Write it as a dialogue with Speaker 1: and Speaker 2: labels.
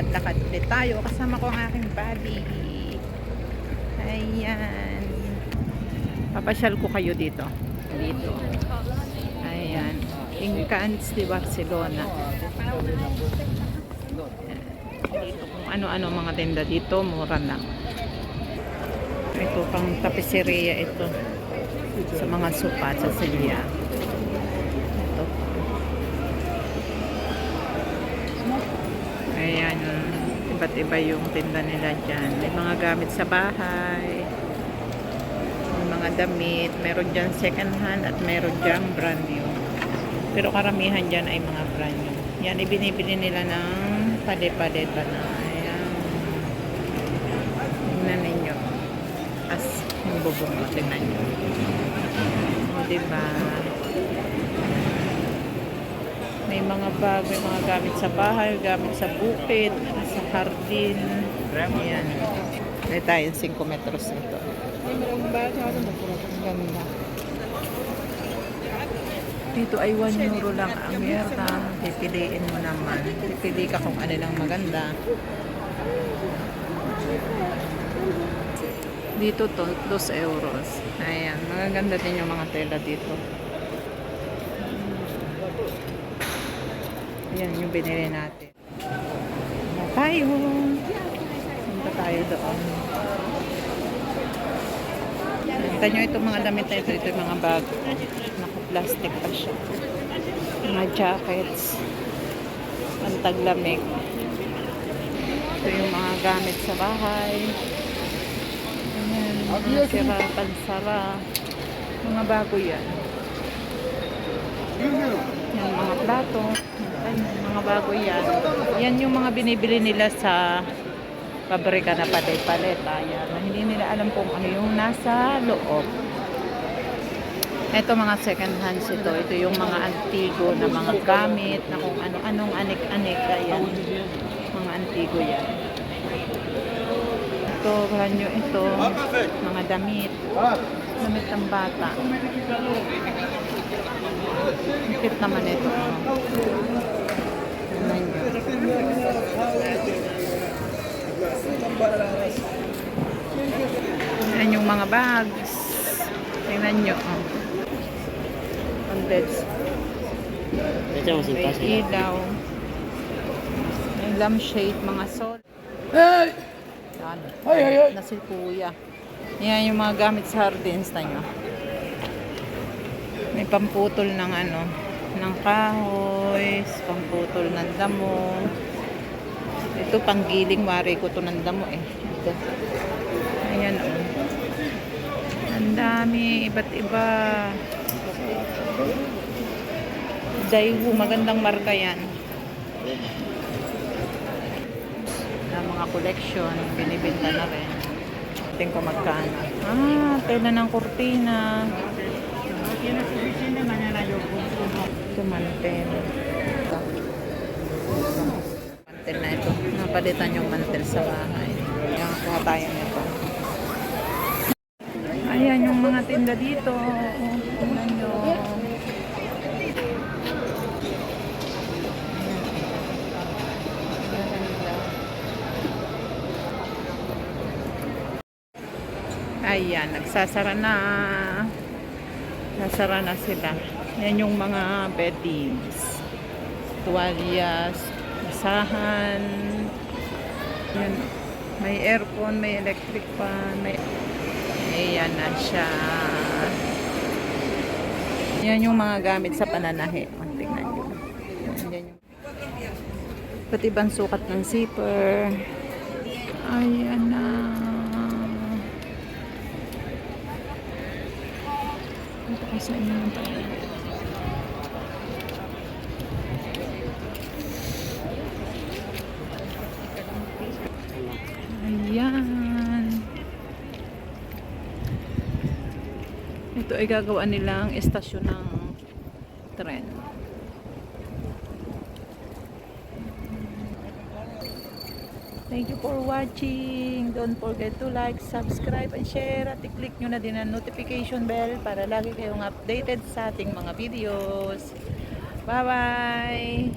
Speaker 1: Lakad-lakad ulit tayo. Kasama ko ang aking buddy. Ayan. Papasyal ko kayo dito. Dito. Ayan. Incants de Barcelona. Dito kung ano-ano mga tinda dito. Mura lang. Ito pang tapiseria ito. Sa mga sopa sa silya. Ito. Ayan. Iba't iba yung tinda nila dyan. May mga gamit sa bahay. May mga damit. Meron dyan second hand at meron dyan brand new. Pero karamihan dyan ay mga brand new. Yan, ibinibili nila ng pade-padeta na. Ayan. Tingnan ninyo. As yung bubong mo. Tingnan nyo. O, diba? May mga bag, may mga gamit sa bahay, gamit sa bukid, sa hardin. Ayan. May tayo 5 metros nito. Ang ganda. Dito ay 1 euro lang ang merda. Pipiliin mo naman. Pipili ka kung ano lang maganda. Dito to, 2 euros. Ayan, magaganda din yung mga tela dito. Ayan yung binili natin. Tayo. Punta tayo doon. Nakita nyo itong mga damit na ito. Ito yung mga bag. Naka-plastic pa siya. Mga jackets. Ang taglamig. Ito yung mga gamit sa bahay. Ayan. Mga sira, pansara. Mga bago yan. Yan mga plato. Mga bago yan. Yan yung mga binibili nila sa pabrika na palet-paleta. Yan. Hindi nila alam kung ano yung nasa loob. Ito mga second hands ito. Ito yung mga antigo na mga gamit na kung ano-anong anik-anik. Ayan. Mga antigo yan. Ito, ranyo ito. Mga damit. Damit ng bata. Cute naman ito. Tingnan yung mga bags. Tingnan nyo. Ang beds. May ilaw. May lampshade, mga sol. Hey! Yan. Na si kuya. Yan yung mga gamit sa hardins na nyo. May pamputol ng ano, ng kahoy, pamputol ng damo. Ito panggiling, wari ko to ng damo eh. Ito. Ayan o. Ang dami, iba't iba. Daewoo, magandang marka yan. Na mga collection, binibenta na rin. Tingnan ko magkano. Ah, tela ng kurtina. Ito mantel. Mantel na ito. Napalitan yung mantel sa bahay. Kaya kuha tayo nito. Ayan yung mga tinda dito. Tingnan nyo. Ayan, nagsasara na. Nasara na sila. Yan yung mga beddings. Tuwalyas, basahan. Yan. May aircon, may electric fan, may... Ayan na siya. Yan yung mga gamit sa pananahe. Tingnan nyo. Yan yung... Pati ibang sukat ng zipper. Ayan na. Ito ko sa inyo ng pananahe. Ayan. Ito ay gagawa nilang estasyon ng tren. Thank you for watching. Don't forget to like, subscribe, and share. At i-click nyo na din ang notification bell para lagi kayong updated sa ating mga videos. Bye-bye!